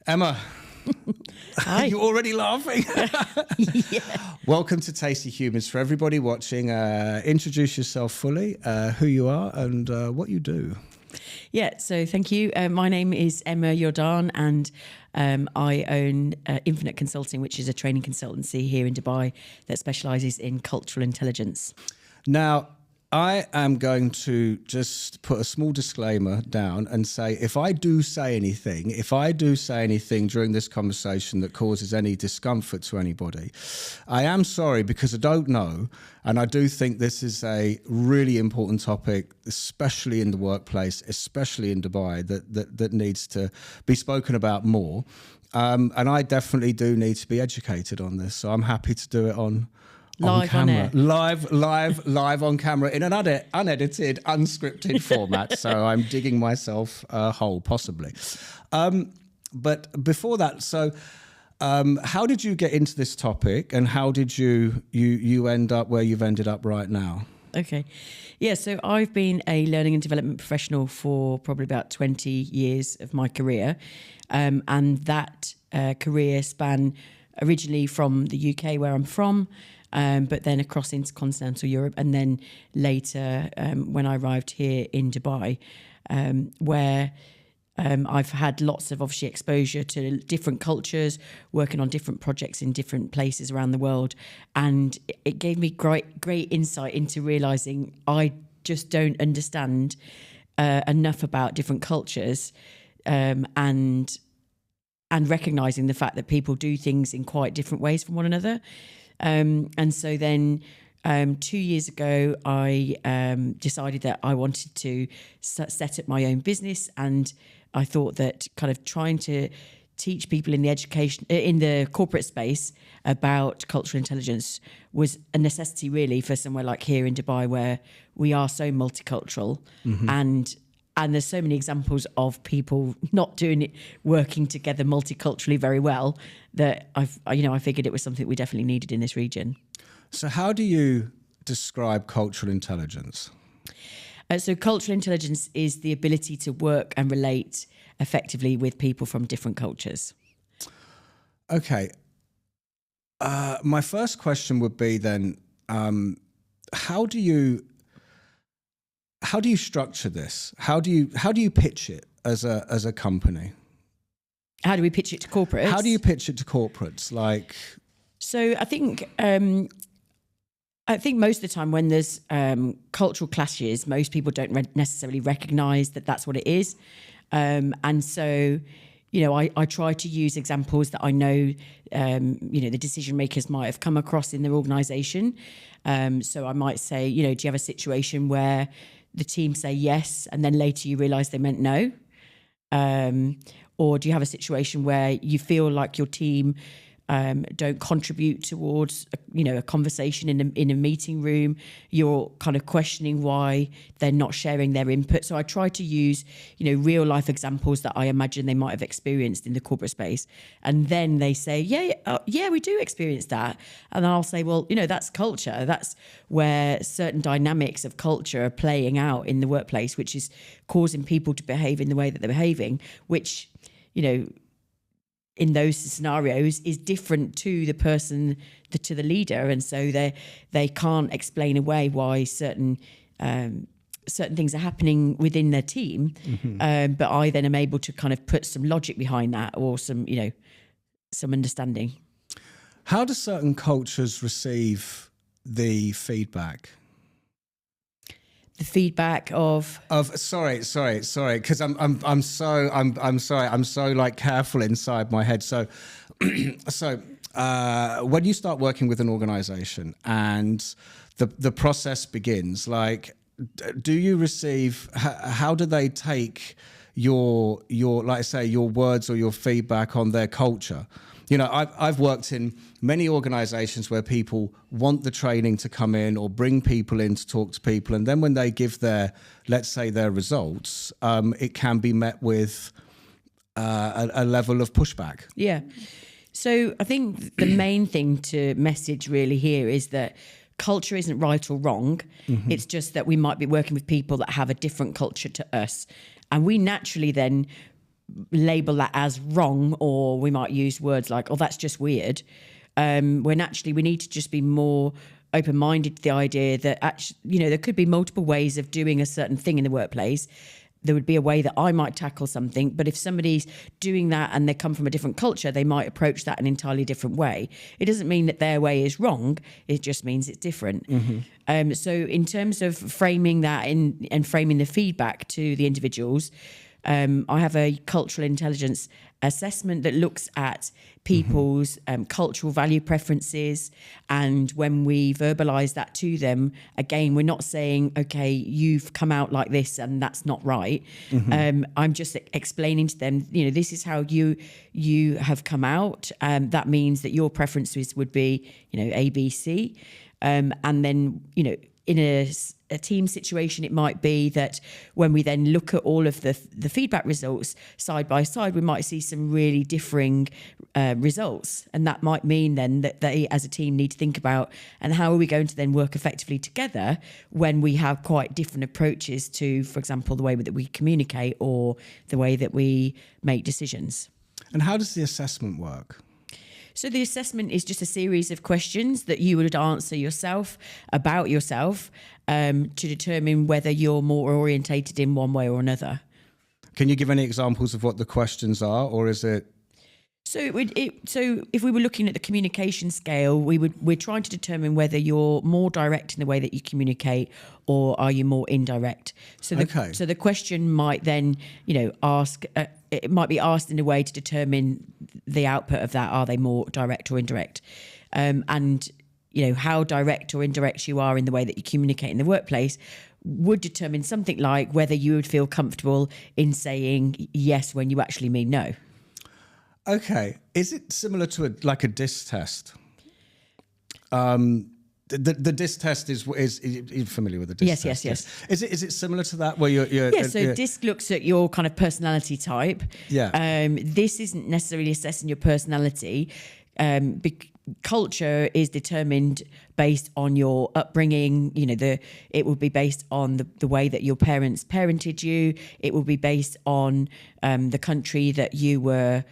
Emma, Hi. you're already laughing. Yeah. Welcome to Tasty Humans. For everybody watching, introduce yourself fully, who you are and what you do. Yeah, so thank you. My name is Emma Jordaan, and I own Infinite Consulting, which is a training consultancy here in Dubai that specialises in cultural intelligence. Now, I am going to just put a small disclaimer down and say if I do say anything during this conversation that causes any discomfort to anybody, I am sorry because I don't know. And I do think this is a really important topic, especially in the workplace, especially in Dubai, that needs to be spoken about more. And I definitely do need to be educated on this. So I'm happy to do it on camera, live on camera in an unedited, unscripted format. So I'm digging myself a hole, possibly. But before that, so how did you get into this topic, and how did you end up where you've ended up right now? Okay. Yeah, so I've been a learning and development professional for probably about 20 years of my career. And that career span originally from the UK, where I'm from, but then across into continental Europe, and then later when I arrived here in Dubai, where I've had lots of obviously exposure to different cultures, working on different projects in different places around the world, and it gave me great insight into realising I just don't understand enough about different cultures, and recognising the fact that people do things in quite different ways from one another. And so then 2 years ago, I decided that I wanted to set up my own business, and I thought that kind of trying to teach people in the education, in the corporate space about cultural intelligence was a necessity really for somewhere like here in Dubai, where we are so multicultural. Mm-hmm. And there's so many examples of people not doing it, working together multiculturally very well, that I figured it was something we definitely needed in this region. So how do you describe cultural intelligence? So cultural intelligence is the ability to work and relate effectively with people from different cultures. Okay. My first question would be then, how do you structure this? How do you pitch it as a company? How do we pitch it to corporates? How do you pitch it to corporates? So I think most of the time when there's cultural clashes, most people don't necessarily recognise that that's what it is. And so, I try to use examples that I know, the decision makers might have come across in their organisation. So I might say, do you have a situation where the team say yes, and then later you realise they meant no? Or do you have a situation where you feel like your team don't contribute towards a conversation in a meeting room? You're kind of questioning why they're not sharing their input. So I try to use real life examples that I imagine they might have experienced in the corporate space, and then they say yeah, we do experience that, and then I'll say, well, that's culture. That's where certain dynamics of culture are playing out in the workplace, which is causing people to behave in the way that they're behaving, which in those scenarios is different to the person, to the leader. And so they can't explain away why certain things are happening within their team. Mm-hmm. But I then am able to kind of put some logic behind that, or some understanding. How do certain cultures receive the feedback? The feedback of sorry, because I'm so like careful inside my head. So when you start working with an organization and the process begins, like, do you receive, how do they take your like I say, your words or your feedback on their culture? I've worked in many organizations where people want the training to come in or bring people in to talk to people. And then when they give their results, it can be met with a level of pushback. Yeah. So I think the main thing to message really here is that culture isn't right or wrong. Mm-hmm. It's just that we might be working with people that have a different culture to us. And we naturally then label that as wrong, or we might use words like, oh, that's just weird, when actually we need to just be more open-minded to the idea that actually, there could be multiple ways of doing a certain thing in the workplace. There would be a way that I might tackle something, but if somebody's doing that and they come from a different culture, they might approach that an entirely different way. It doesn't mean that their way is wrong. It just means it's different. So in terms of framing that and framing the feedback to the individuals, I have a cultural intelligence assessment that looks at people's cultural value preferences. And when we verbalise that to them, again, we're not saying, okay, you've come out like this and that's not right. I'm just explaining to them, this is how you have come out. That means that your preferences would be, A, B, C. And then, in a team situation, it might be that when we then look at all of the feedback results side by side, we might see some really differing results. And that might mean then that they, as a team, need to think about, and how are we going to then work effectively together when we have quite different approaches to, for example, the way that we communicate or the way that we make decisions. And how does the assessment work? So the assessment is just a series of questions that you would answer yourself about yourself to determine whether you're more orientated in one way or another. Can you give any examples of what the questions are, or is it? So if we were looking at the communication scale, we're trying to determine whether you're more direct in the way that you communicate, or are you more indirect. So the question might then, ask. It might be asked in a way to determine the output of that. Are they more direct or indirect? And how direct or indirect you are in the way that you communicate in the workplace would determine something like whether you would feel comfortable in saying yes when you actually mean no. Okay. Is it similar to a DISC test? The DISC test is you're familiar with the DISC test? Yes. Is it similar to that where you're so DISC looks at your kind of personality type. Yeah. This isn't necessarily assessing your personality. Culture is determined based on your upbringing. It will be based on the way that your parents parented you. It will be based on the country that you were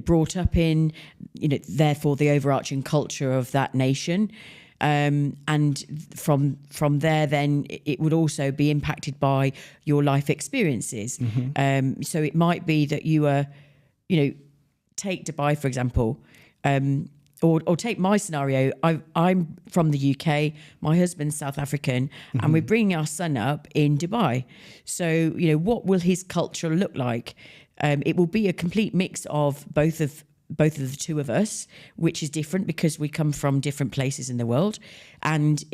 brought up in, therefore the overarching culture of that nation. And from there, then it would also be impacted by your life experiences. So it might be that you are, take Dubai, for example, or take my scenario. I'm from the UK, my husband's South African, and we're bringing our son up in Dubai. So, what will his culture look like? It will be a complete mix of both of the two of us, which is different because we come from different places in the world, and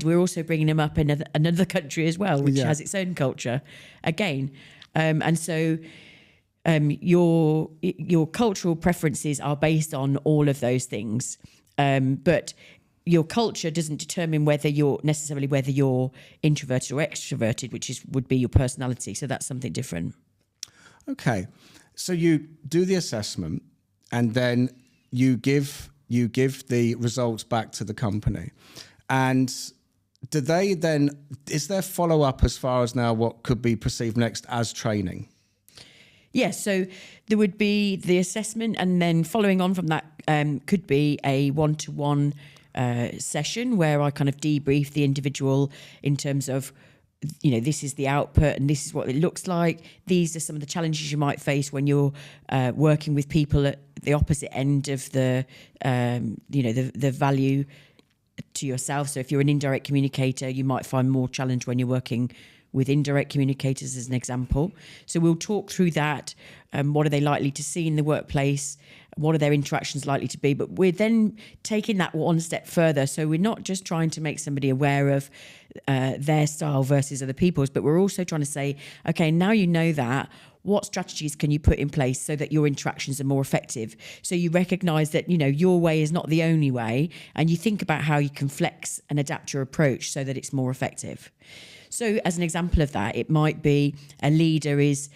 we're also bringing him up in another country as well, which has its own culture, again, and so your cultural preferences are based on all of those things, but your culture doesn't determine whether you're introverted or extroverted, which would be your personality. So that's something different. Okay, so you do the assessment, and then you give the results back to the company, and do they then? Is there follow up as far as now what could be perceived next as training? Yes, so there would be the assessment, and then following on from that could be a one-to-one session where I kind of debrief the individual in terms of, this is the output and this is what it looks like. These are some of the challenges you might face when you're working with people at the opposite end of the value to yourself. So if you're an indirect communicator, you might find more challenge when you're working with indirect communicators, as an example. So we'll talk through that. What are they likely to see in the workplace? What are their interactions likely to be? But we're then taking that one step further. So we're not just trying to make somebody aware of their style versus other people's, but we're also trying to say, okay, now you know that, what strategies can you put in place so that your interactions are more effective? So you recognise that, your way is not the only way, and you think about how you can flex and adapt your approach so that it's more effective. So as an example of that, it might be a leader is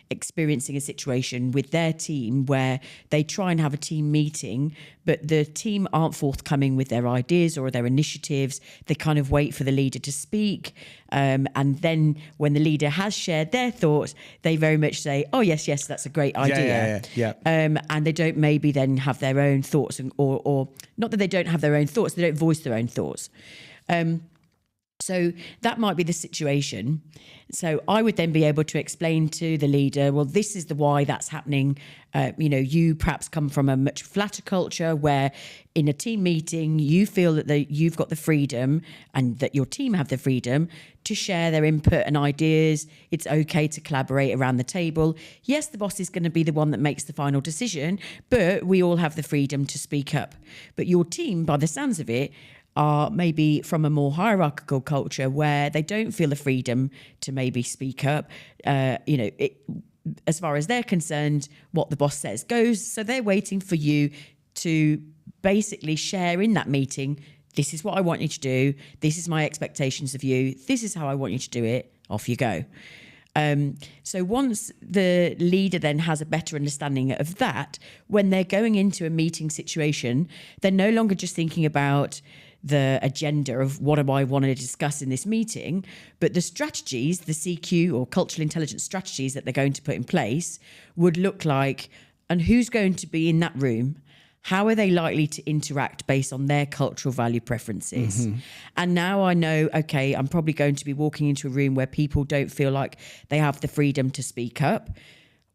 experiencing a situation with their team where they try and have a team meeting, but the team aren't forthcoming with their ideas or their initiatives. They kind of wait for the leader to speak. And then when the leader has shared their thoughts, they very much say, oh, yes, that's a great idea. Yeah. And they don't maybe then have their own thoughts or not that they don't have their own thoughts, they don't voice their own thoughts. So that might be the situation. So I would then be able to explain to the leader, well, this is the why that's happening. You perhaps come from a much flatter culture where in a team meeting, you feel that you've got the freedom and that your team have the freedom to share their input and ideas. It's okay to collaborate around the table. Yes, the boss is going to be the one that makes the final decision, but we all have the freedom to speak up. But your team, by the sounds of it, are maybe from a more hierarchical culture where they don't feel the freedom to maybe speak up. As far as they're concerned, what the boss says goes. So they're waiting for you to basically share in that meeting, this is what I want you to do. This is my expectations of you. This is how I want you to do it. Off you go. So once the leader then has a better understanding of that, when they're going into a meeting situation, they're no longer just thinking about the agenda of what do I want to discuss in this meeting, but the strategies, the CQ or cultural intelligence strategies that they're going to put in place would look like, and who's going to be in that room? How are they likely to interact based on their cultural value preferences? Mm-hmm. And now I know, okay, I'm probably going to be walking into a room where people don't feel like they have the freedom to speak up.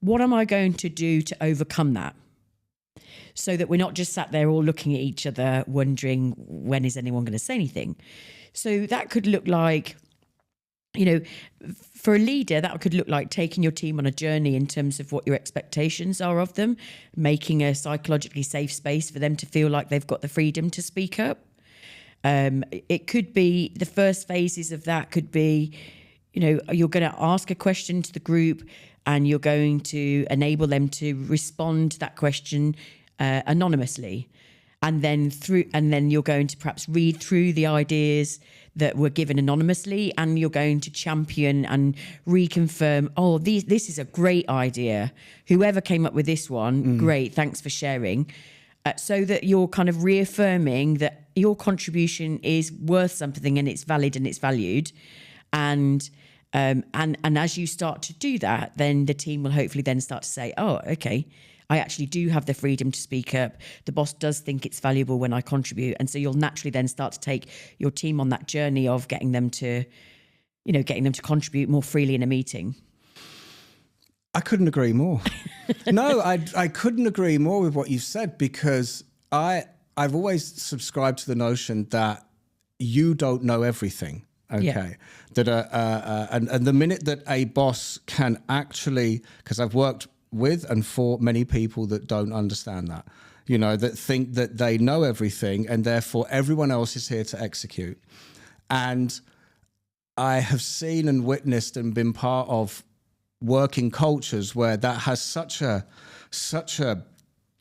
What am I going to do to overcome that? So that we're not just sat there all looking at each other, wondering when is anyone going to say anything. So that could look like, for a leader, that could look like taking your team on a journey in terms of what your expectations are of them, making a psychologically safe space for them to feel like they've got the freedom to speak up. It could be the first phases of that could be, you're going to ask a question to the group and you're going to enable them to respond to that question anonymously. And then you're going to perhaps read through the ideas that were given anonymously, and you're going to champion and reconfirm, this is a great idea. Whoever came up with this one, great, thanks for sharing. So that you're kind of reaffirming that your contribution is worth something and it's valid and it's valued. And as you start to do that, then the team will hopefully then start to say, oh, okay, I actually do have the freedom to speak up. The boss does think it's valuable when I contribute. And so you'll naturally then start to take your team on that journey of getting them to contribute more freely in a meeting. I couldn't agree more. No, I couldn't agree more with what you've said, because I've always subscribed to the notion that you don't know everything. Okay. Yeah. That and the minute that a boss can actually, because I've worked with and for many people that don't understand that, that think that they know everything and therefore everyone else is here to execute. And I have seen and witnessed and been part of working cultures where that has such a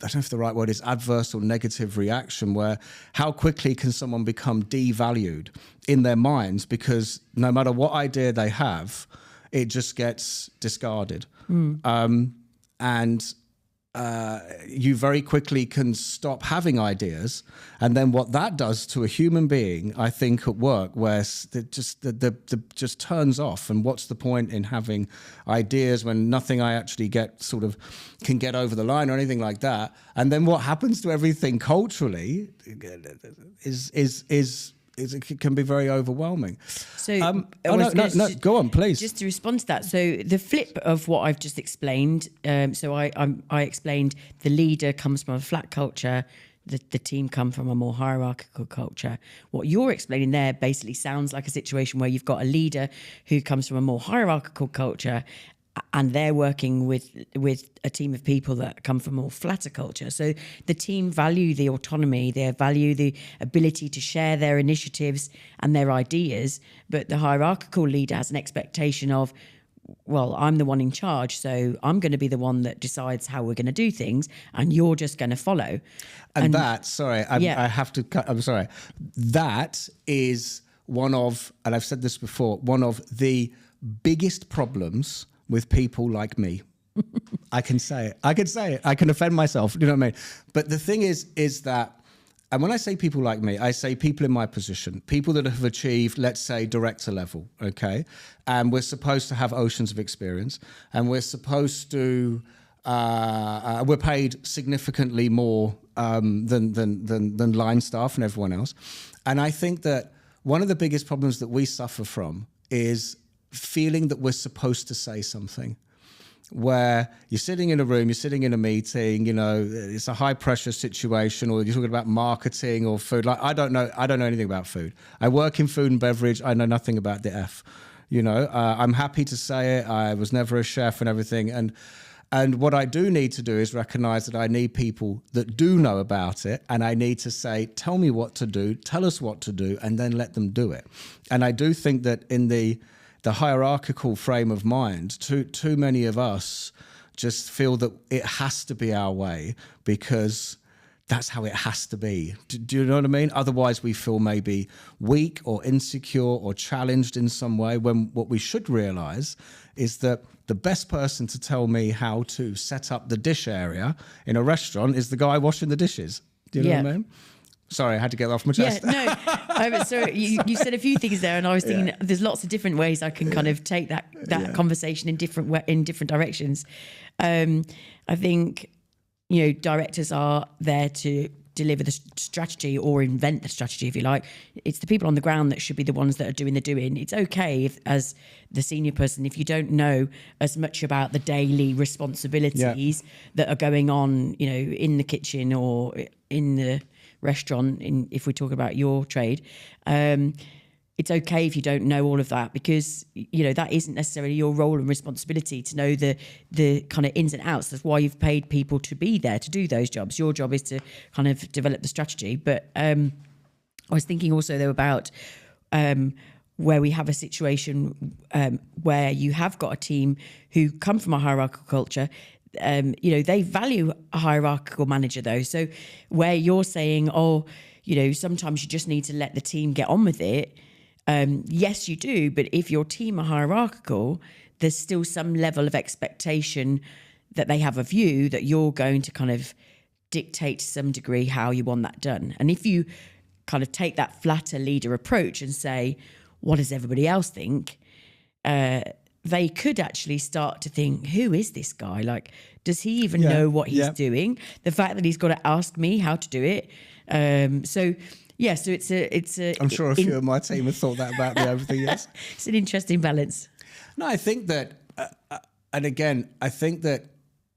I don't know if the right word is adverse or negative reaction, where how quickly can someone become devalued in their minds because no matter what idea they have, it just gets discarded. And you very quickly can stop having ideas. And then what that does to a human being, I think at work, where it just turns off. And what's the point in having ideas when nothing I actually get sort of can get over the line or anything like that? And then what happens to everything culturally it can be very overwhelming. So, go on, please. Just to respond to that. So the flip of what I've just explained. So I explained the leader comes from a flat culture. The team come from a more hierarchical culture. What you're explaining there basically sounds like a situation where you've got a leader who comes from a more hierarchical culture, and they're working with a team of people that come from a more flatter culture. So the team value the autonomy, they value the ability to share their initiatives and their ideas, but the hierarchical leader has an expectation of, well, I'm the one in charge, so I'm going to be the one that decides how we're going to do things, and you're just going to follow. I have to cut, I'm sorry. That is and I've said this before, one of the biggest problems with people like me. I can say it. I can offend myself. You know what I mean? But the thing is that, and when I say people like me, I say people in my position, people that have achieved, let's say, director level, okay? And we're supposed to have oceans of experience, and we're supposed to, we're paid significantly more than line staff and everyone else. And I think that one of the biggest problems that we suffer from is feeling that we're supposed to say something. Where you're sitting in a room, you're sitting in a meeting, you know, it's a high pressure situation, or you're talking about marketing or food. Like, I don't know anything about food. I work in food and beverage. I know nothing about the F, you know. I'm happy to say it. I was never a chef and everything. And what I do need to do is recognize that I need people that do know about it. And I need to say, tell me what to do, tell us what to do, and then let them do it. And I do think that in the hierarchical frame of mind, too many of us just feel that it has to be our way because that's how it has to be. Do you know what I mean? Otherwise, we feel maybe weak or insecure or challenged in some way, when what we should realize is that the best person to tell me how to set up the dish area in a restaurant is the guy washing the dishes. Do you know what I mean? Sorry, I had to get that off my chest. Yeah, no. So you said a few things there, and I was thinking there's lots of different ways I can kind of take that conversation in different directions. I think, you know, directors are there to deliver the strategy or invent the strategy, if you like. It's the people on the ground that should be the ones that are doing the doing. It's okay if, as the senior person, if you don't know as much about the daily responsibilities that are going on, you know, in the kitchen or in the restaurant, if we talk about your trade, it's okay if you don't know all of that, because, you know, that isn't necessarily your role and responsibility to know the kind of ins and outs. That's why you've paid people to be there to do those jobs. Your job is to kind of develop the strategy. But I was thinking also though about where we have a situation where you have got a team who come from a hierarchical culture. You know, they value a hierarchical manager though. So where you're saying, oh, you know, sometimes you just need to let the team get on with it. Yes, you do. But if your team are hierarchical, there's still some level of expectation that they have of you, that you're going to kind of dictate to some degree how you want that done. And if you kind of take that flatter leader approach and say, what does everybody else think? They could actually start to think, who is this guy? Like, does he even know what he's doing? The fact that he's got to ask me how to do it. So it's a. I'm sure a few of my team have thought that about me over the years. It's an interesting balance. No, I think that, and again, I think that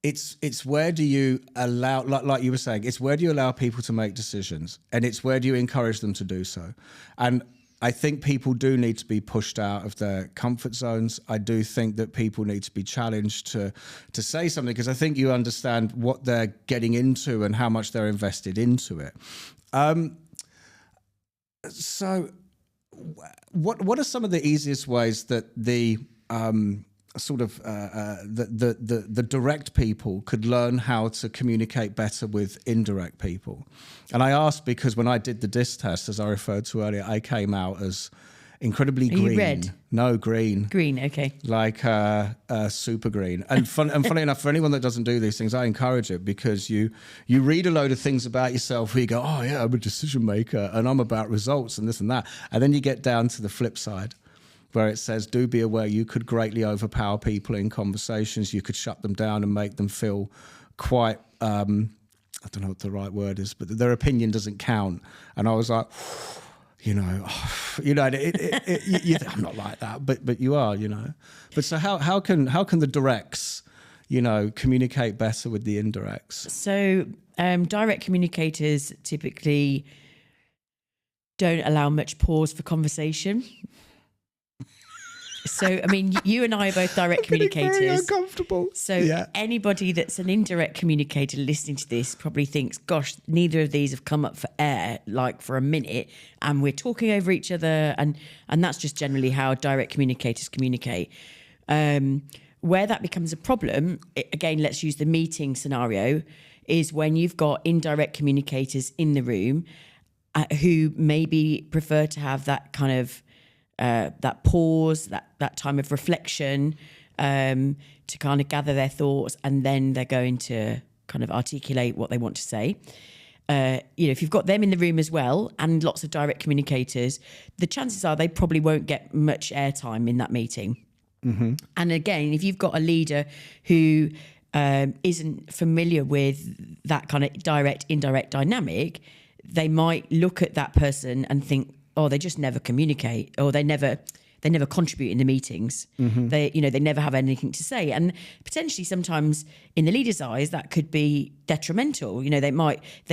it's where do you allow, like you were saying, it's where do you allow people to make decisions, and it's where do you encourage them to do so. And I think people do need to be pushed out of their comfort zones. I do think that people need to be challenged to say something, because I think you understand what they're getting into and how much they're invested into it. So what are some of the easiest ways that the the direct people could learn how to communicate better with indirect people? And I asked because when I did the DISC test, as I referred to earlier, I came out as incredibly green. You red? No, green. Green, okay. Like super green. And funny enough, for anyone that doesn't do these things, I encourage it, because you read a load of things about yourself where you go, oh yeah, I'm a decision maker and I'm about results and this and that. And then you get down to the flip side, where it says, do be aware you could greatly overpower people in conversations. You could shut them down and make them feel quite, I don't know what the right word is, but their opinion doesn't count. And I was like, I'm not like that, but you are, you know. But so how can the directs, you know, communicate better with the indirects? So direct communicators typically don't allow much pause for conversation. So, I mean, you and I are both direct communicators. Very uncomfortable. So anybody that's an indirect communicator listening to this probably thinks, gosh, neither of these have come up for air, like for a minute, and we're talking over each other. And that's just generally how direct communicators communicate. Where that becomes a problem, again, let's use the meeting scenario, is when you've got indirect communicators in the room who maybe prefer to have that kind of that pause, that time of reflection, to kind of gather their thoughts, and then they're going to kind of articulate what they want to say. If you've got them in the room as well and lots of direct communicators, the chances are they probably won't get much airtime in that meeting. Mm-hmm. And again, if you've got a leader who isn't familiar with that kind of direct, indirect dynamic, they might look at that person and think, oh, they just never communicate, or they never contribute in the meetings. Mm-hmm. They never have anything to say. And potentially sometimes in the leader's eyes, that could be detrimental. They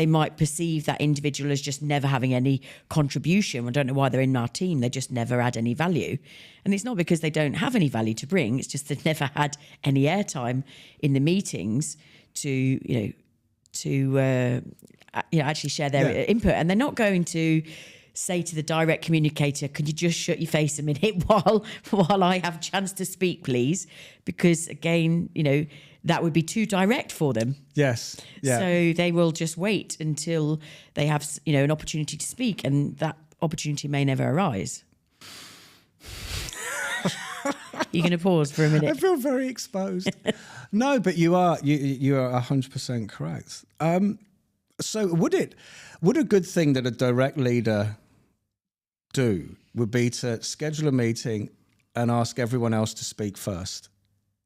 might perceive that individual as just never having any contribution. I don't know why they're in our team. They just never add any value. And it's not because they don't have any value to bring. It's just they've never had any airtime in the meetings to actually share their input. And they're not going to say to the direct communicator, could you just shut your face a minute while I have a chance to speak, please? Because again, that would be too direct for them. Yes. Yeah. So they will just wait until they have, an opportunity to speak, and that opportunity may never arise. You're going to pause for a minute. I feel very exposed. No, but you are 100% correct. So would a good thing that a direct leader do would be to schedule a meeting and ask everyone else to speak first?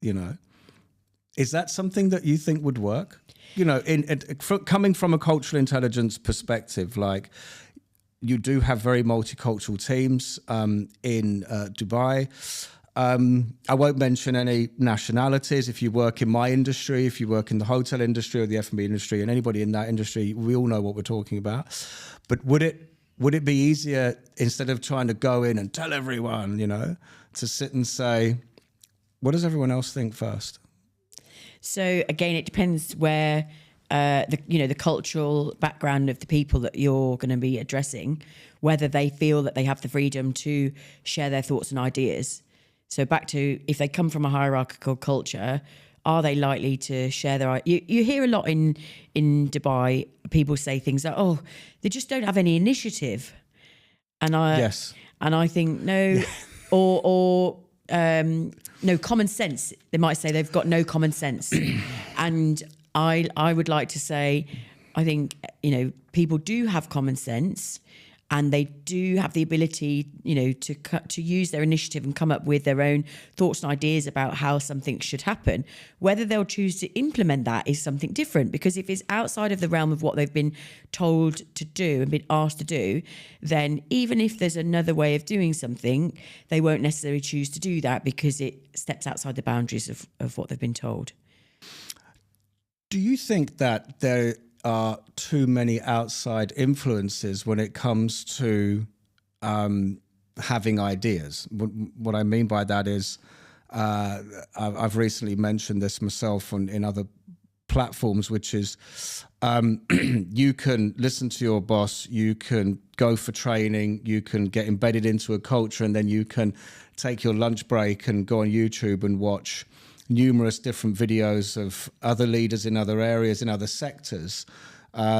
Is that something that you think would work? Coming from a cultural intelligence perspective, like you do have very multicultural teams in Dubai. I won't mention any nationalities. If you work in my industry, if you work in the hotel industry or the F&B industry, and anybody in that industry, we all know what we're talking about. But would it be easier, instead of trying to go in and tell everyone, to sit and say, what does everyone else think first? So again, it depends where the cultural background of the people that you're going to be addressing, whether they feel that they have the freedom to share their thoughts and ideas. So back to, if they come from a hierarchical culture, are they likely to share their... You hear a lot in Dubai, people say things like, oh, they just don't have any initiative. And I think, no, or no common sense. They might say they've got no common sense. And I would like to say, I think, people do have common sense, and they do have the ability, to use their initiative and come up with their own thoughts and ideas about how something should happen. Whether they'll choose to implement that is something different, because if it's outside of the realm of what they've been told to do and been asked to do, then even if there's another way of doing something, they won't necessarily choose to do that because it steps outside the boundaries of what they've been told. Do you think that there are too many outside influences when it comes to having ideas? What I mean by that is, I've recently mentioned this myself in other platforms, which is you can listen to your boss, you can go for training, you can get embedded into a culture, and then you can take your lunch break and go on YouTube and watch numerous different videos of other leaders in other areas, in other sectors,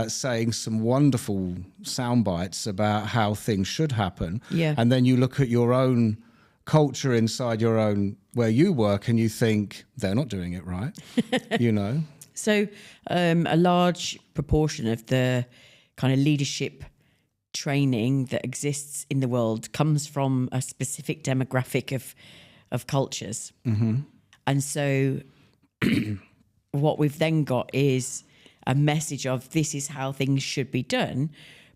saying some wonderful sound bites about how things should happen. Yeah. And then you look at your own culture inside your own, where you work, and you think they're not doing it right, So a large proportion of the kind of leadership training that exists in the world comes from a specific demographic of cultures. Mm-hmm. And so what we've then got is a message of this is how things should be done,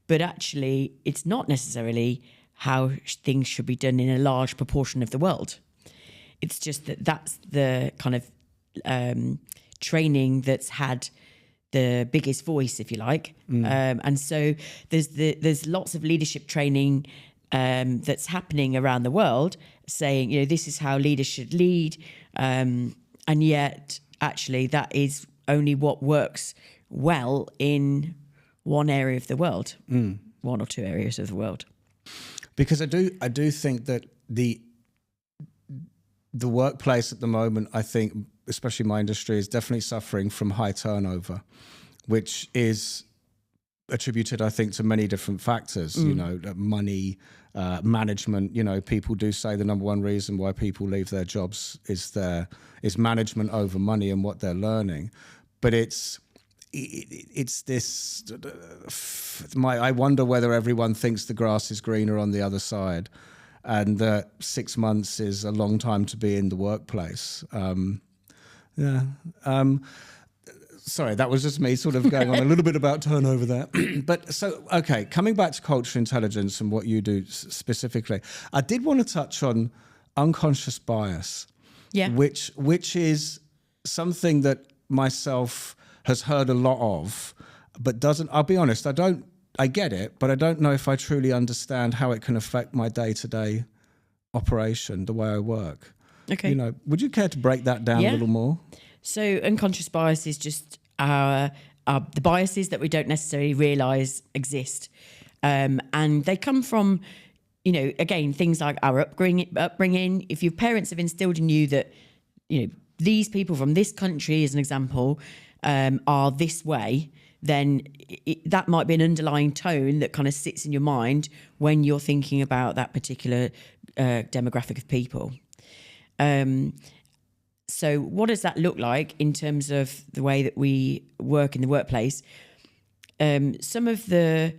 but actually it's not necessarily how things should be done in a large proportion of the world. It's just that's the kind of training that's had the biggest voice, if you like. And so there's lots of leadership training that's happening around the world, saying, this is how leaders should lead. And yet, actually, that is only what works well in one area of the world, one or two areas of the world. Because I do think that the workplace at the moment, I think, especially my industry, is definitely suffering from high turnover, which is attributed, I think, to many different factors, money, management. You know, people do say the number one reason why people leave their jobs is management over money and what they're learning. But it's this. I wonder whether everyone thinks the grass is greener on the other side, and that 6 months is a long time to be in the workplace. Sorry, that was just me sort of going on a little bit about turnover there. But so, okay, coming back to cultural intelligence and what you do specifically, I did want to touch on unconscious bias, which is something that myself has heard a lot of, but doesn't, I'll be honest, I get it, but I don't know if I truly understand how it can affect my day-to-day operation, the way I work. Okay. You know, would you care to break that down a little more? So unconscious bias is just the biases that we don't necessarily realise exist. And they come from, you know, again, things like our upbringing. If your parents have instilled in you that, you know, these people from this country, as an example, are this way, then that might be an underlying tone that kind of sits in your mind when you're thinking about that particular demographic of people. So what does that look like in terms of the way that we work in the workplace? Some of the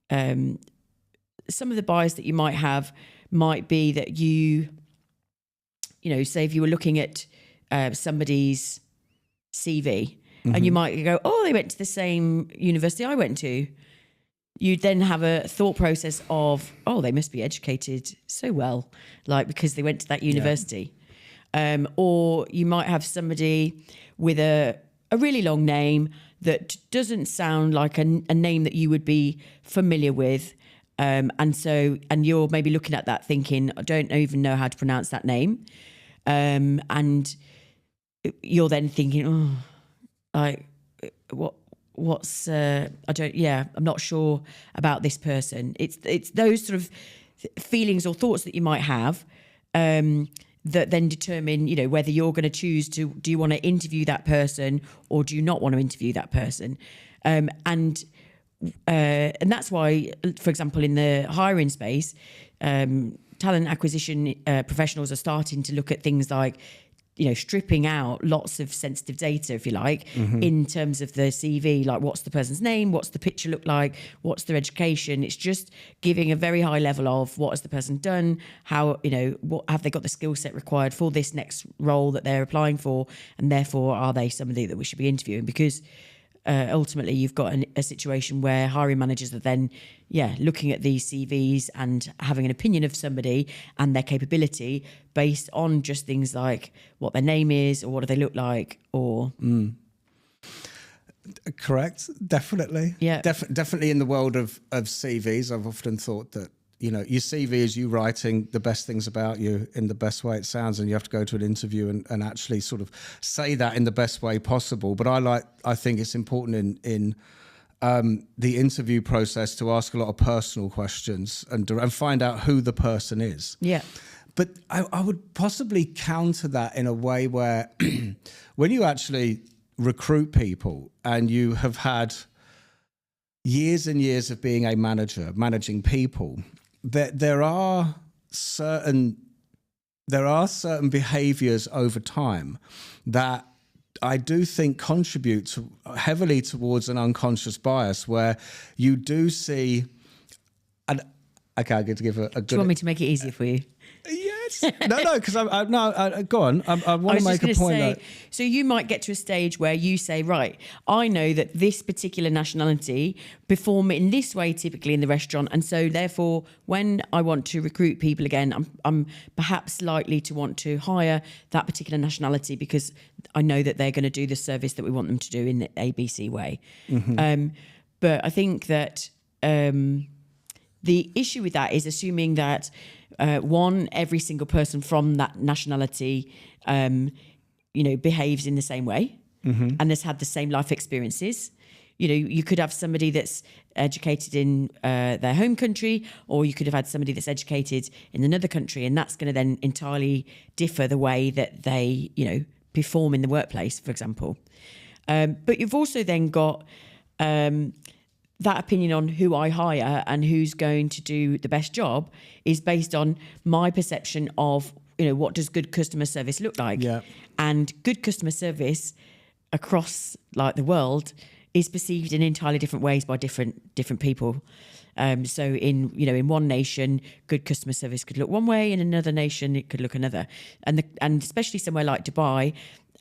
bias that you might have might be that you know, say if you were looking at somebody's CV, and you might go, oh, they went to the same university I went to. You'd then have a thought process of, oh, they must be educated so well, like because they went to that university. Or you might have somebody with a really long name that doesn't sound like a name that you would be familiar with. And you're maybe looking at that thinking, I don't even know how to pronounce that name. And you're then thinking, oh, like, I'm not sure about this person. It's those sort of feelings or thoughts that you might have, that then determine, you know, whether you're going to choose to, do you want to interview that person or do you not want to interview that person? And that's why, for example, in the hiring space, talent acquisition professionals are starting to look at things like, you know, stripping out lots of sensitive data, if you like, in terms of the CV, like what's the person's name, what's the picture look like, what's their education. It's just giving a very high level of what has the person done, how, you know, what have they got the skill set required for this next role that they're applying for, and therefore are they somebody that we should be interviewing? Because ultimately you've got a situation where hiring managers are then, looking at these CVs and having an opinion of somebody and their capability based on just things like what their name is or what do they look like or... Correct, definitely. Yeah. Definitely in the world of CVs, I've often thought that, you know, your CV is you writing the best things about you in the best way it sounds, and you have to go to an interview and actually sort of say that in the best way possible. But I think it's important in the interview process to ask a lot of personal questions and find out who the person is. Yeah. But I would possibly counter that in a way where when you actually recruit people and you have had years and years of being a manager, managing people, there are certain behaviors over time that I do think contribute heavily towards an unconscious bias, where you do see. And okay, I'm going to give a good. Do you want me to make it easier for you? Yes. No, because go on. I want to make a point. So you might get to a stage where you say, right, I know that this particular nationality perform in this way typically in the restaurant, and so therefore when I want to recruit people again, I'm perhaps likely to want to hire that particular nationality because I know that they're going to do the service that we want them to do in the ABC way. But I think that the issue with that is assuming that every single person from that nationality, behaves in the same way and has had the same life experiences. You know, you could have somebody that's educated in their home country, or you could have had somebody that's educated in another country, and that's going to then entirely differ the way that they, perform in the workplace, for example. But you've also then got that opinion on who I hire and who's going to do the best job is based on my perception of, what does good customer service look like? Yeah. And good customer service across like the world is perceived in entirely different ways by different people. So in one nation, good customer service could look one way, in another nation it could look another. And especially somewhere like Dubai,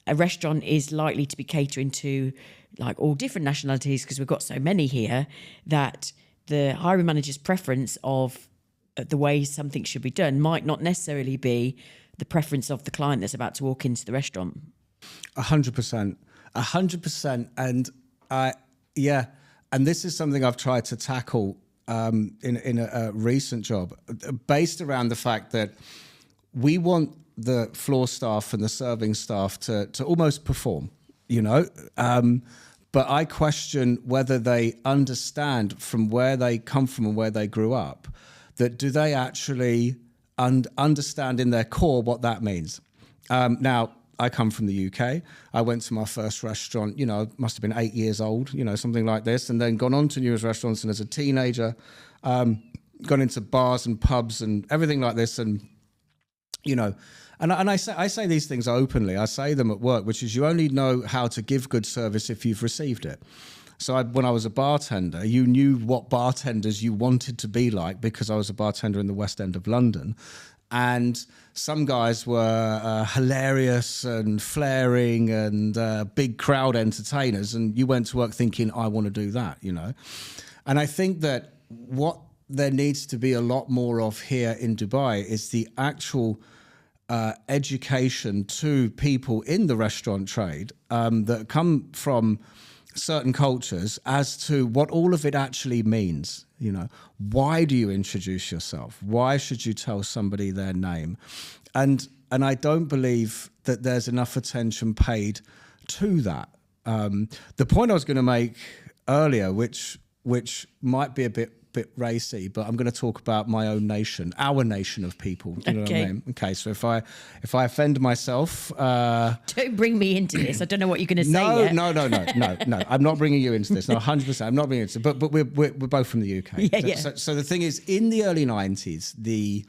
a restaurant is likely to be catering to like all different nationalities because we've got so many here that the hiring manager's preference of the way something should be done might not necessarily be the preference of the client that's about to walk into the restaurant. 100%. 100%. And this is something I've tried to tackle in a recent job, based around the fact that we want the floor staff and the serving staff to almost perform, but I question whether they understand from where they come from and where they grew up, that do they actually understand in their core what that means. Now, I come from the UK. I went to my first restaurant, must have been 8 years old, something like this, and then gone on to numerous restaurants. And as a teenager, gone into bars and pubs and everything like this. And, and I say these things openly. I say them at work, which is you only know how to give good service if you've received it. So when I was a bartender, you knew what bartenders you wanted to be like because I was a bartender in the West End of London. And some guys were hilarious and flaring and big crowd entertainers. And you went to work thinking, I want to do that, And I think that what there needs to be a lot more of here in Dubai is the actual education to people in the restaurant trade that come from certain cultures as to what all of it actually means. Why do you introduce yourself? Why should you tell somebody their name? And I don't believe that there's enough attention paid to that. The point I was going to make earlier, which might be a bit racy, but I'm going to talk about my own nation, our nation of people. You know what I mean? Okay, so if I offend myself, don't bring me into this. I don't know what you're going to say. No. I'm not bringing you into this. No, 100%. I'm not bringing you into it. But we're both from the UK. So the thing is, in the early 90s, the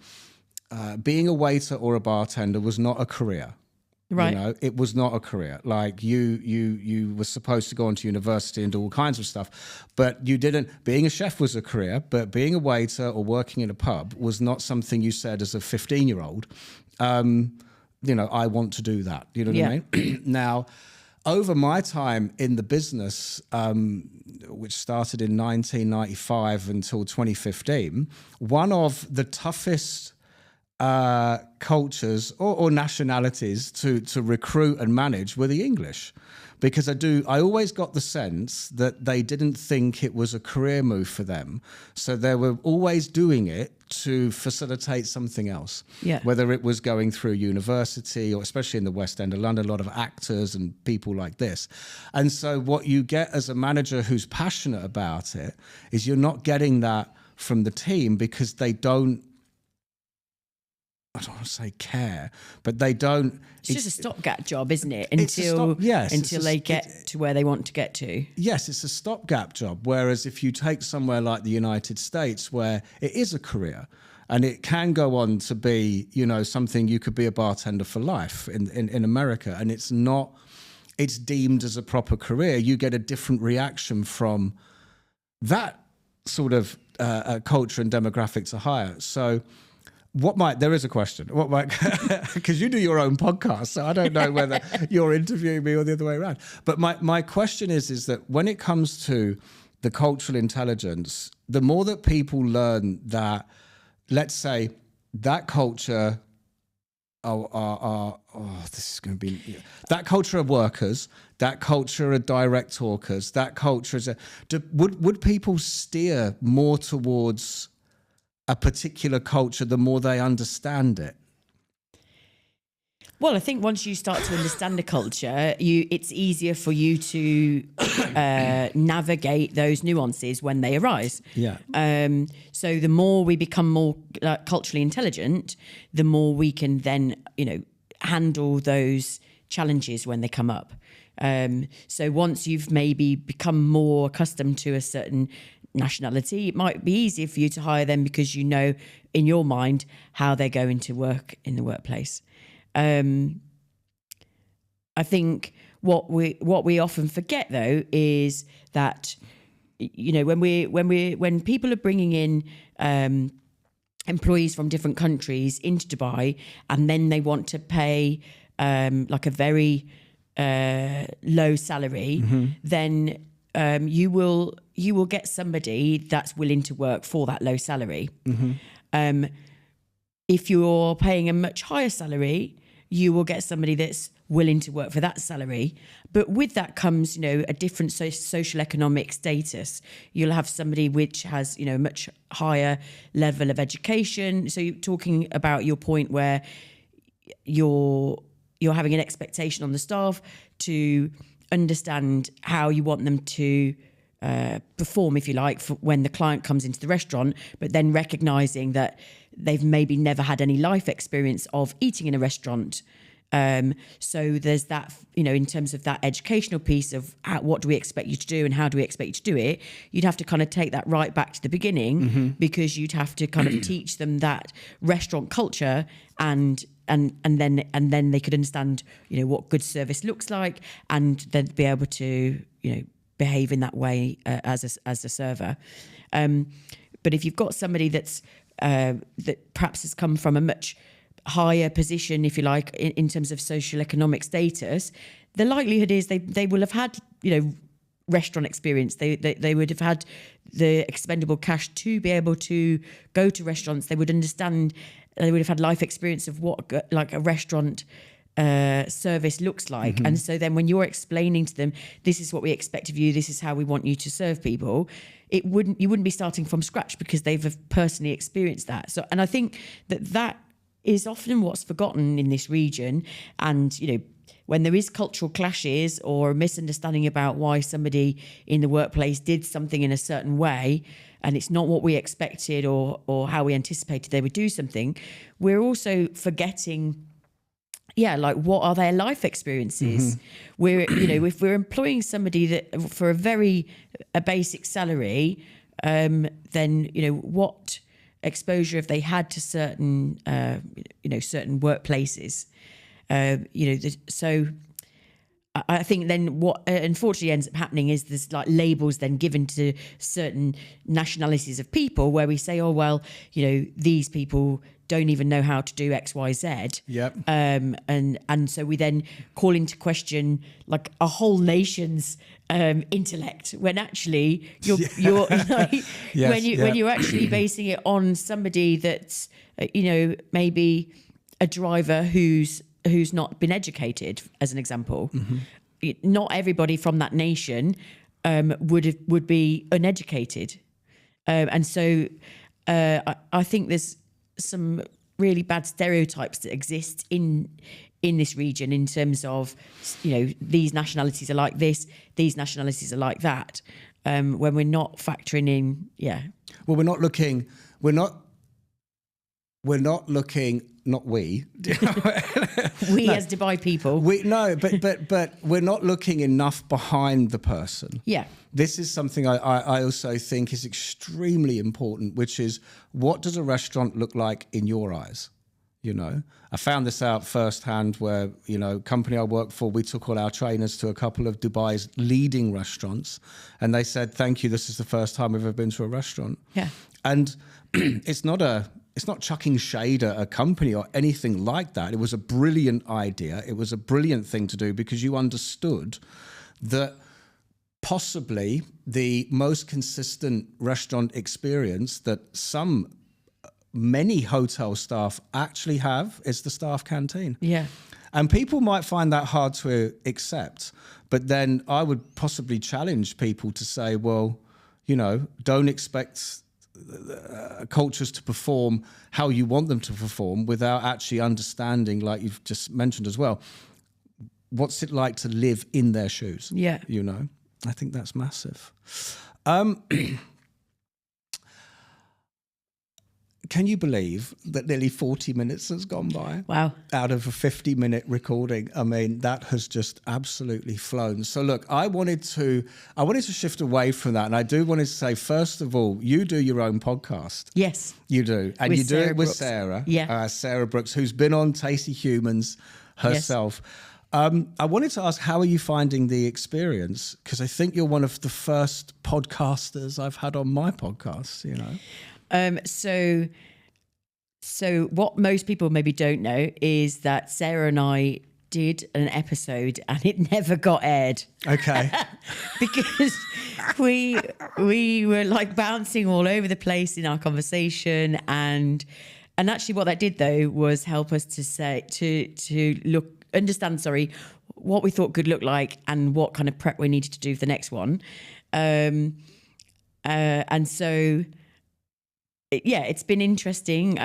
being a waiter or a bartender was not a career. Right. It was not a career. Like you were supposed to go on to university and do all kinds of stuff, but you didn't. Being a chef was a career, but being a waiter or working in a pub was not something you said as a 15-year-old. I want to do that. You know what I mean? Now, over my time in the business, which started in 1995 until 2015, one of the toughest cultures or nationalities to recruit and manage were the English, because I always got the sense that they didn't think it was a career move for them, so they were always doing it to facilitate something else. Whether it was going through university, or especially in the West End of London, a lot of actors and people like this. And so what you get as a manager who's passionate about it is you're not getting that from the team, because they don't, I don't want to say care, but they don't. It's just a stopgap job, isn't it? Until they get to where they want to get to. Yes, it's a stopgap job. Whereas if you take somewhere like the United States, where it is a career, and it can go on to be, something you could be a bartender for life in America, and it's not, it's deemed as a proper career, you get a different reaction from that sort of culture and demographic to hire. So there is a question. Because you do your own podcast, so I don't know whether you're interviewing me or the other way around. But my question is that when it comes to the cultural intelligence, the more that people learn that, let's say, that culture this is going to be that culture of workers, that culture of direct talkers, that culture is would people steer more towards a particular culture the more they understand it? Well, I think once you start to understand a culture, it's easier for you to navigate those nuances when they arise. So the more we become more culturally intelligent, the more we can then, handle those challenges when they come up. So once you've maybe become more accustomed to a certain nationality, it might be easier for you to hire them because you know in your mind how they're going to work in the workplace. I think what we often forget though is that, you know, when people are bringing in employees from different countries into Dubai, and then they want to pay like a very low salary, then you will get somebody that's willing to work for that low salary. If you're paying a much higher salary, you will get somebody that's willing to work for that salary. But with that comes, you know, a different social economic status. You'll have somebody which has, you know, a much higher level of education. So you're talking about your point where you're having an expectation on the staff to understand how you want them to perform, if you like, for when the client comes into the restaurant, but then recognizing that they've maybe never had any life experience of eating in a restaurant. So there's that, you know, in terms of that educational piece of what do we expect you to do and how do we expect you to do it, you'd have to kind of take that right back to the beginning, because you'd have to kind of teach them that restaurant culture, and then they could understand, you know, what good service looks like, and then be able to, you know, behave in that way as a server. But if you've got somebody that's that perhaps has come from a much higher position, if you like, in terms of social economic status, the likelihood is they will have had, you know, restaurant experience. They would have had the expendable cash to be able to go to restaurants. They would understand. They would have had life experience of what like a restaurant service looks like. And so then when you're explaining to them, this is what we expect of you, this is how we want you to serve people, you wouldn't be starting from scratch, because they've personally experienced that. So, and I think that is often what's forgotten in this region. And, you know, when there is cultural clashes or a misunderstanding about why somebody in the workplace did something in a certain way, and it's not what we expected or how we anticipated they would do something, we're also forgetting, like, what are their life experiences? We're, you know, if we're employing somebody that for a basic salary, then, you know, what exposure have they had to certain, certain workplaces? So I think then what unfortunately ends up happening is there's like labels then given to certain nationalities of people, where we say, oh, well, you know, these people don't even know how to do X, Y, Z. Yep. And so we then call into question like a whole nation's intellect, when actually you're like, when you're actually basing it on somebody that's maybe a driver who's not been educated, as an example. Not everybody from that nation would be uneducated, and so I think there's some really bad stereotypes that exist in this region in terms of, you know, these nationalities are like this, these nationalities are like that, when we're not factoring in. Well, we're not looking. Not we. We as Dubai people. But we're not looking enough behind the person. Yeah. This is something I also think is extremely important, which is, what does a restaurant look like in your eyes? You know, I found this out firsthand where, you know, company I work for, we took all our trainers to a couple of Dubai's leading restaurants, and they said, thank you, this is the first time we've ever been to a restaurant. Yeah. And it's not chucking shade at a company or anything like that. It was a brilliant idea. It was a brilliant thing to do, because you understood that possibly the most consistent restaurant experience that many hotel staff actually have is the staff canteen. Yeah. And people might find that hard to accept, but then I would possibly challenge people to say, well, you know, don't expect cultures to perform how you want them to perform without actually understanding, like you've just mentioned as well, what's it like to live in their shoes. Yeah. You know, I think that's massive. can you believe that nearly 40 minutes has gone by? Wow. Out of a 50-minute recording. I mean, that has just absolutely flown. So look, I wanted to shift away from that. And I do want to say, first of all, you do your own podcast. Yes. You do. And With you do Sarah it with Brooks. Sarah. Yeah. Sarah Brooks, who's been on Tasty Humans herself. I wanted to ask, how are you finding the experience? Because I think you're one of the first podcasters I've had on my podcast, you know. So what most people maybe don't know is that Sarah and I did an episode and it never got aired. Okay. Because we were like bouncing all over the place in our conversation, and actually what that did though was help us to understand what we thought good looked like and what kind of prep we needed to do for the next one. And so it's been interesting.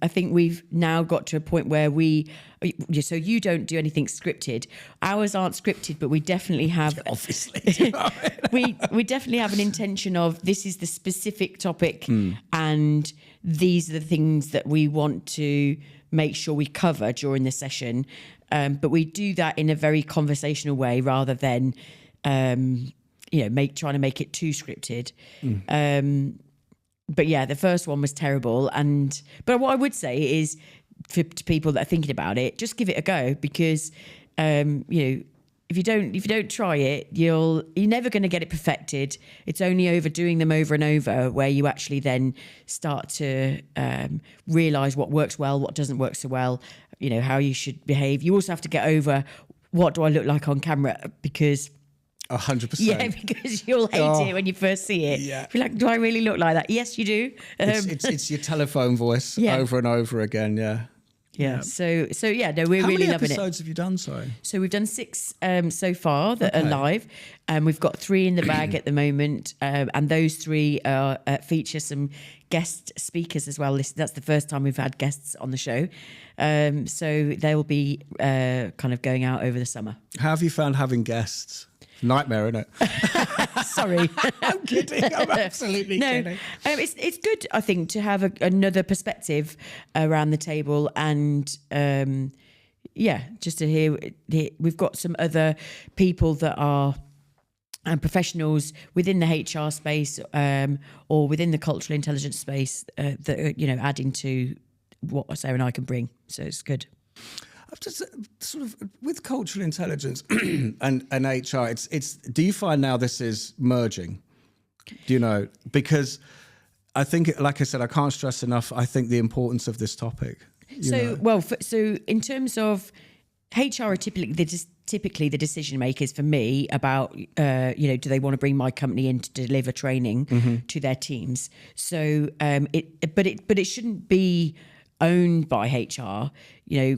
I think we've now got to a point where so you don't do anything scripted. Ours aren't scripted, but we definitely have, Obviously. we definitely have an intention of, this is the specific topic and these are the things that we want to make sure we cover during the session. But we do that in a very conversational way rather than, trying to make it too scripted. But yeah, the first one was terrible. But what I would say is, to people that are thinking about it, just give it a go, because if you don't try it, you're never going to get it perfected. It's only over doing them over and over where you actually then start to realise what works well, what doesn't work so well, how you should behave. You also have to get over, what do I look like on camera? Because 100%. yeah, because you'll hate it when you first see it. Yeah. You're like, do I really look like that? Yes, you do. It's your telephone voice Yeah. over and over again. Yeah. Yeah. So yeah, no, we're How really many loving it. episodes have you done? Sorry. So we've done 6 so far that are live, and we've got 3 in the bag at the moment, and those 3 feature some guest speakers as well. That's the first time we've had guests on the show, so they will be kind of going out over the summer. How have you found having guests? Nightmare, isn't it? Sorry. I'm kidding. I'm absolutely kidding. It's good, I think, to have another perspective around the table, and just to hear. We've got some other people that are professionals within the HR space or within the cultural intelligence space that are, adding to what Sarah and I can bring. So it's good. I've just sort of with cultural intelligence and HR, it's. Do you find now this is merging? Do you know? Because I think, like I said, I can't stress enough. I think the importance of this topic. So in terms of HR, are typically the decision makers for me about do they want to bring my company in to deliver training to their teams. So but it shouldn't be owned by HR.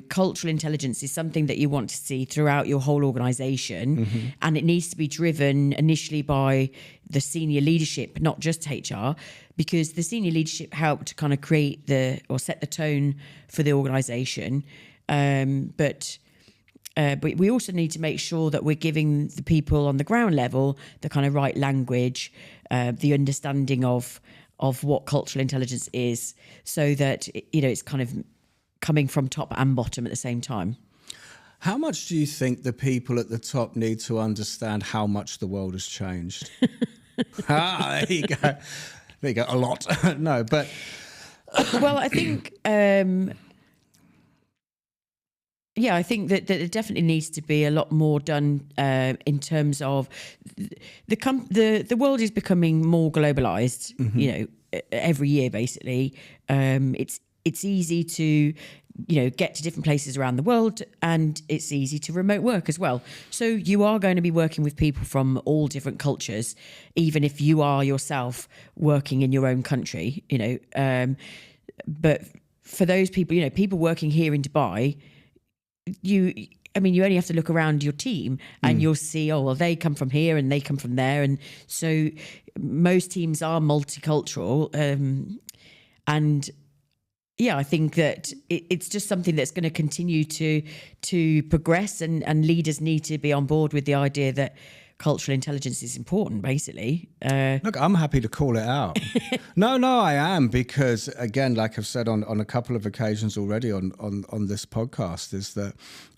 Cultural intelligence is something that you want to see throughout your whole organization, and it needs to be driven initially by the senior leadership, not just HR, because the senior leadership help to kind of create or set the tone for the organization. But we also need to make sure that we're giving the people on the ground level the kind of right language, the understanding of what cultural intelligence is, so that it's kind of coming from top and bottom at the same time. How much do you think the people at the top need to understand how much the world has changed? There you go. There you go. A lot. No, but well, I think I think that there definitely needs to be a lot more done in terms of the world is becoming more globalized. Every year basically. It's easy to get to different places around the world, and it's easy to remote work as well. So you are going to be working with people from all different cultures, even if you are yourself working in your own country. But for those people, people working here in Dubai, you only have to look around your team and you'll see, they come from here and they come from there. And so most teams are multicultural. And I think that it's just something that's going to continue to progress, and leaders need to be on board with the idea that cultural intelligence is important, basically. Look, I'm happy to call it out. No, I am, because again, like I've said on a couple of occasions already on this podcast, is that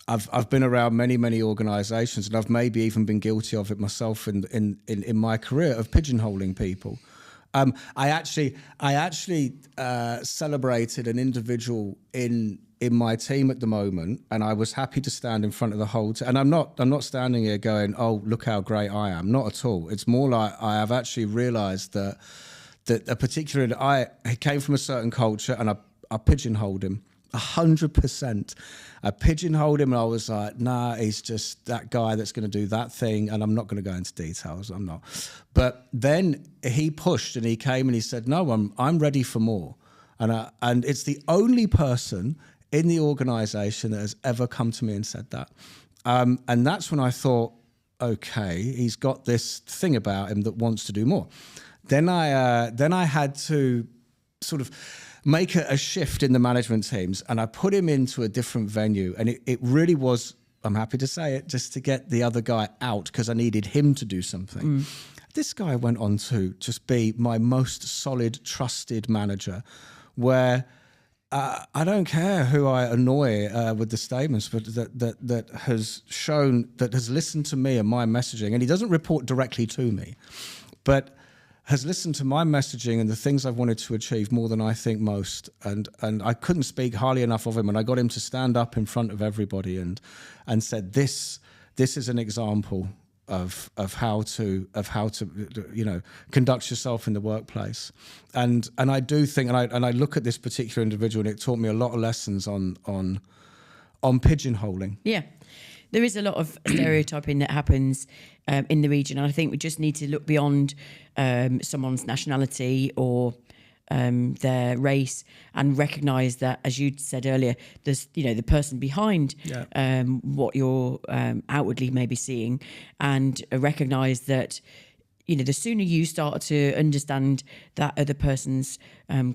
I've been around many organisations, and I've maybe even been guilty of it myself in my career, of pigeonholing people. I actually celebrated an individual in my team at the moment, and I was happy to stand in front of the whole team. And I'm not standing here going, "Oh, look how great I am." Not at all. It's more like I have actually realised that a particular he came from a certain culture, and I pigeonholed him 100%. I pigeonholed him, and I was like, "Nah, he's just that guy that's going to do that thing." And I'm not going to go into details. I'm not. But then he pushed, and he came, and he said, "No, I'm ready for more." And it's the only person in the organisation that has ever come to me and said that. And that's when I thought, okay, he's got this thing about him that wants to do more. Then I had to sort of make a shift in the management teams, and I put him into a different venue. And it really was, I'm happy to say it, just to get the other guy out, because I needed him to do something. This guy went on to just be my most solid, trusted manager, where I don't care who I annoy with the statements, but that has listened to me and my messaging, and he doesn't report directly to me, but has listened to my messaging and the things I've wanted to achieve more than I think most. And I couldn't speak highly enough of him, and I got him to stand up in front of everybody and said, this is an example of how to conduct yourself in the workplace. And I do think, and I look at this particular individual, and it taught me a lot of lessons on pigeonholing. Yeah. There is a lot of stereotyping that happens in the region. And I think we just need to look beyond someone's nationality or their race, and recognise that, as you said earlier, there's the person behind what you're outwardly maybe seeing, and recognise that the sooner you start to understand that other person's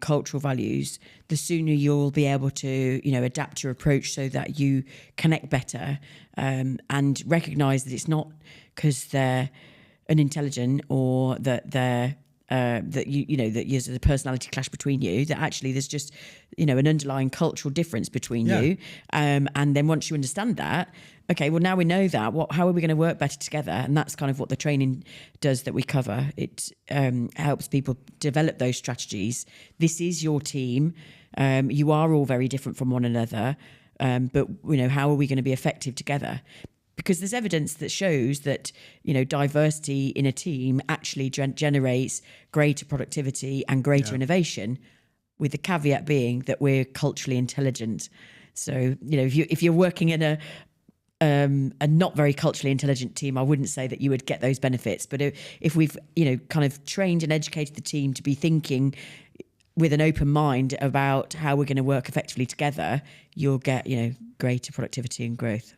cultural values, the sooner you'll be able to adapt your approach so that you connect better, and recognise that it's not because they're unintelligent or that they're that there's a personality clash between you, that actually there's just an underlying cultural difference between you, and then once you understand that, okay, well, now we know that, how are we going to work better together? And that's kind of what the training does that we cover. It helps people develop those strategies. This is your team. You are all very different from one another, but how are we going to be effective together? Because there's evidence that shows that diversity in a team actually generates greater productivity and greater innovation, with the caveat being that we're culturally intelligent. So if you're working in a not very culturally intelligent team, I wouldn't say that you would get those benefits. But if we've kind of trained and educated the team to be thinking with an open mind about how we're going to work effectively together, you'll get greater productivity and growth.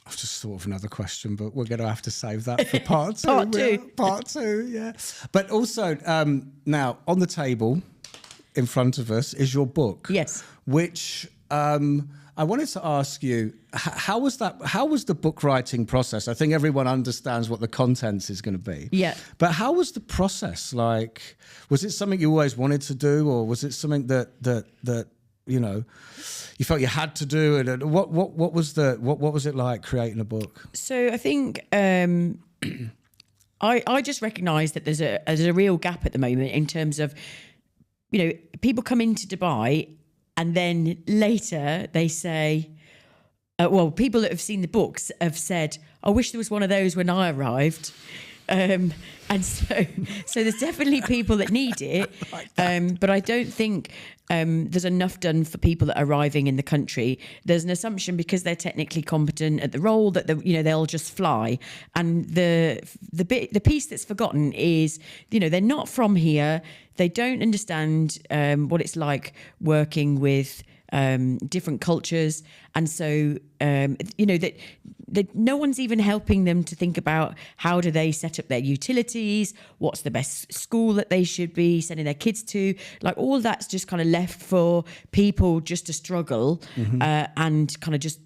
I've just thought of another question, but we're going to have to save that for part two. Part two, yeah. But also, now on the table in front of us is your book. Yes. Which I wanted to ask you, how was the book writing process? I think everyone understands what the contents is going to be. Yeah. But how was the process? Like, was it something you always wanted to do, or was it something that you felt you had to do it? And what was it like creating a book? So I think I just recognise that there's a real gap at the moment in terms of people come into Dubai and then later they say, people that have seen the books have said, I wish there was one of those when I arrived. And so there's definitely people that need it, but I don't think there's enough done for people that are arriving in the country. There's an assumption because they're technically competent at the role that they'll just fly. And the piece that's forgotten is they're not from here. They don't understand what it's like working with different cultures, and so that no one's even helping them to think about how do they set up their utilities, what's the best school that they should be sending their kids to. Like, all that's just kind of left for people just to struggle and kind of just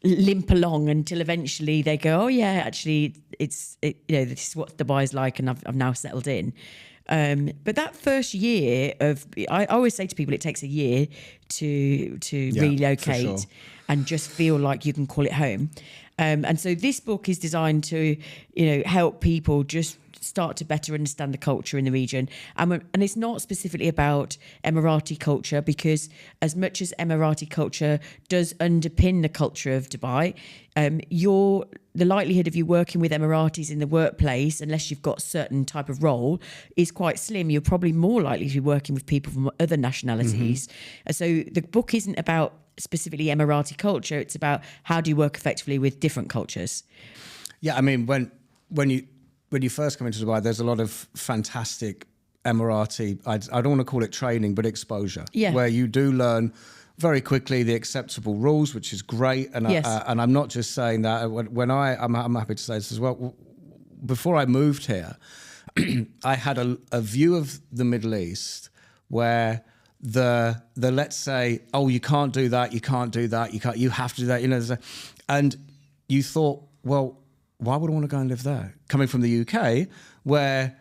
limp along until eventually they go, oh yeah, actually this is what Dubai's like, and I've now settled in. But that first year I always say to people, it takes a year to relocate and just feel like you can call it home. And so this book is designed to, help people just start to better understand the culture in the region. And it's not specifically about Emirati culture, because as much as Emirati culture does underpin the culture of Dubai, the likelihood of you working with Emiratis in the workplace, unless you've got a certain type of role, is quite slim. You're probably more likely to be working with people from other nationalities. So the book isn't about specifically Emirati culture. It's about how do you work effectively with different cultures. Yeah, I mean, when you first come into Dubai, there's a lot of fantastic Emirati, I don't want to call it training, but exposure, where you do learn very quickly the acceptable rules, which is great. And and I'm not just saying that. I'm happy to say this as well. Before I moved here, I had a view of the Middle East where the let's say, oh, you can't do that, you have to do that, and you thought, well, why would I want to go and live there? Coming from the UK, where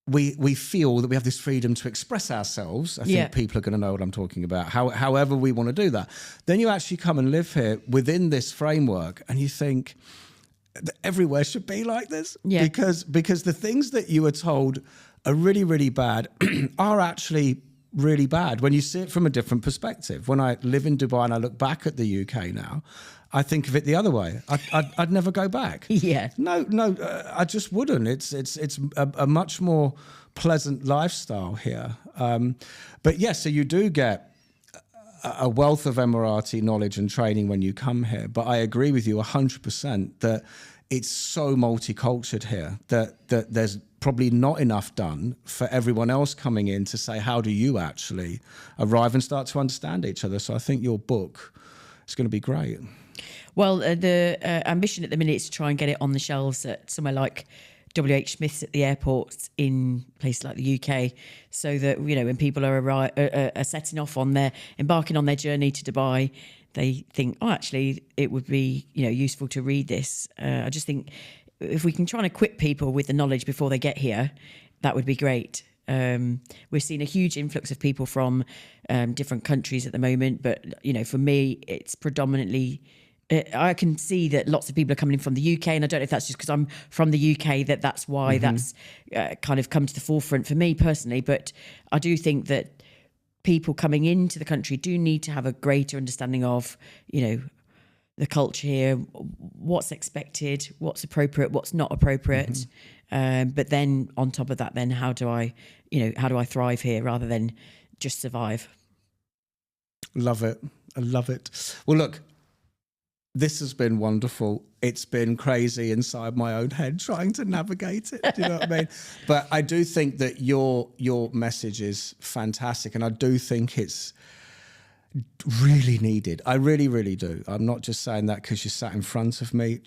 we feel that we have this freedom to express ourselves. I think people are going to know what I'm talking about. However we want to do that. Then you actually come and live here within this framework, and you think that everywhere should be like this. Yeah. Because the things that you were told are really, really bad are actually really bad when you see it from a different perspective. When I live in Dubai and I look back at the UK now, I think of it the other way. I'd never go back. Yeah. No, I just wouldn't. It's a much more pleasant lifestyle here. But yes, so you do get a wealth of Emirati knowledge and training when you come here. But I agree with you 100% that it's so multicultural here that there's probably not enough done for everyone else coming in to say, how do you actually arrive and start to understand each other? So I think your book is going to be great. Well, the ambition at the minute is to try and get it on the shelves at somewhere like WH Smith's at the airports in places like the UK, so that, when people are setting off embarking on their journey to Dubai, they think, oh, actually, it would be useful to read this. I just think if we can try and equip people with the knowledge before they get here, that would be great. We're seeing a huge influx of people from different countries at the moment, but for me, it's predominantly. I can see that lots of people are coming in from the UK, and I don't know if that's just because I'm from the UK that's why that's kind of come to the forefront for me personally. But I do think that people coming into the country do need to have a greater understanding of, the culture here, what's expected, what's appropriate, what's not appropriate. But then on top of that, then how do I thrive here rather than just survive? Love it. I love it. Well, look, this has been wonderful. It's been crazy inside my own head trying to navigate it. Do you know what I mean? But I do think that your message is fantastic, and I do think it's really needed. I really, really do. I'm not just saying that because you sat in front of me.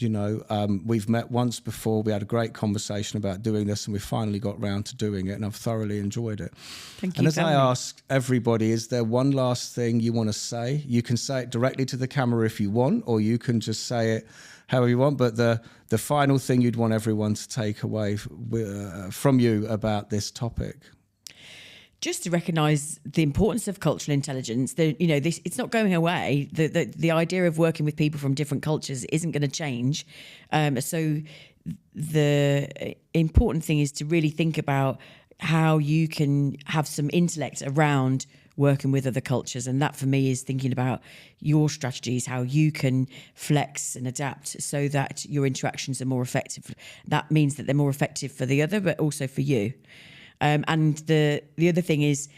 We've met once before. We had a great conversation about doing this, and we finally got round to doing it, and I've thoroughly enjoyed it. Thank you. And as I ask everybody, is there one last thing you want to say? You can say it directly to the camera if you want, or you can just say it however you want. But the final thing you'd want everyone to take away from you about this topic. Just to recognise the importance of cultural intelligence. It's not going away. The idea of working with people from different cultures isn't going to change. So the important thing is to really think about how you can have some intellect around working with other cultures. And that for me is thinking about your strategies, how you can flex and adapt so that your interactions are more effective. That means that they're more effective for the other, but also for you. And the other thing is,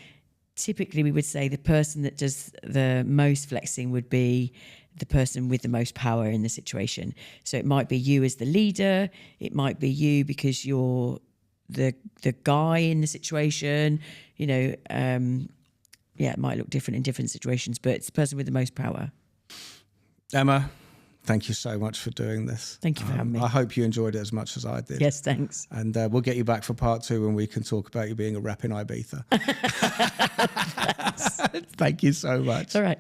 typically we would say the person that does the most flexing would be the person with the most power in the situation. So it might be you as the leader. It might be you because you're the guy in the situation. It might look different in different situations, but it's the person with the most power. Emma, thank you so much for doing this. Thank you for having me. I hope you enjoyed it as much as I did. Yes, thanks. And we'll get you back for part 2 when we can talk about you being a rep in Ibiza. Thank you so much. All right.